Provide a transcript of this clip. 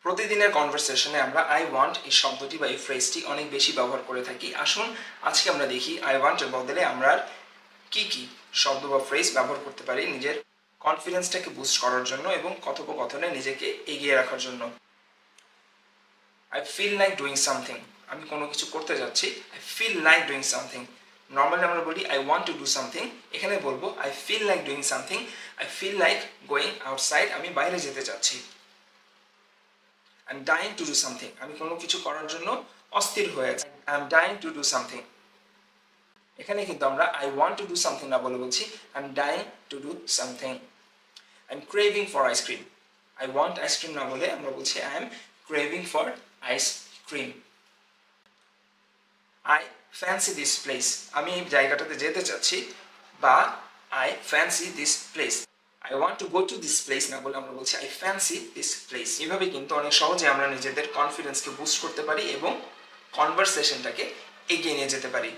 প্রতিদিনের কনভারসেশনে আমরা I want এই শব্দটি বা এই ফ্রেজটি অনেক বেশি ব্যবহার করে থাকি। আসুন আজকে আমরা দেখি আই ওয়ান্টের বদলে আমরা কি কি শব্দ বা ফ্রেজ ব্যবহার করতে পারি নিজের কনফিডেন্সটাকে বুস্ট করার জন্য এবং কথোপকথনে নিজেকে এগিয়ে রাখার জন্য। I feel like doing something, আমি কোনো কিছু করতে যাচ্ছি। I feel like doing something. Normally আমরা বলি I want to do something, এখানে বলবো I feel like doing something. I feel like going outside, আমি বাইরে যেতে চাচ্ছি। I am dying to do something, আমি কোনো কিছু করার জন্য অস্থির হয়ে আছি। I am dying to do something. এখানে কিন্তু আমরা I want to do something না বলে বলছি I am dying to do something. I am craving for ice cream, I want ice cream না বলে আমরা বলছি I am craving for ice cream. I fancy this place, আমি এই জায়গাটাতে যেতে চাচ্ছি, বা I fancy this place. I want to go to this place না বলে আমরা বলছি আই ফ্যান্সি দিস প্লেস। এভাবে কিন্তু অনেক সহজে আমরা নিজেদের কনফিডেন্সকে বুস্ট করতে পারি এবং কনভারসেশনটাকে এগিয়ে নিয়ে যেতে পারি।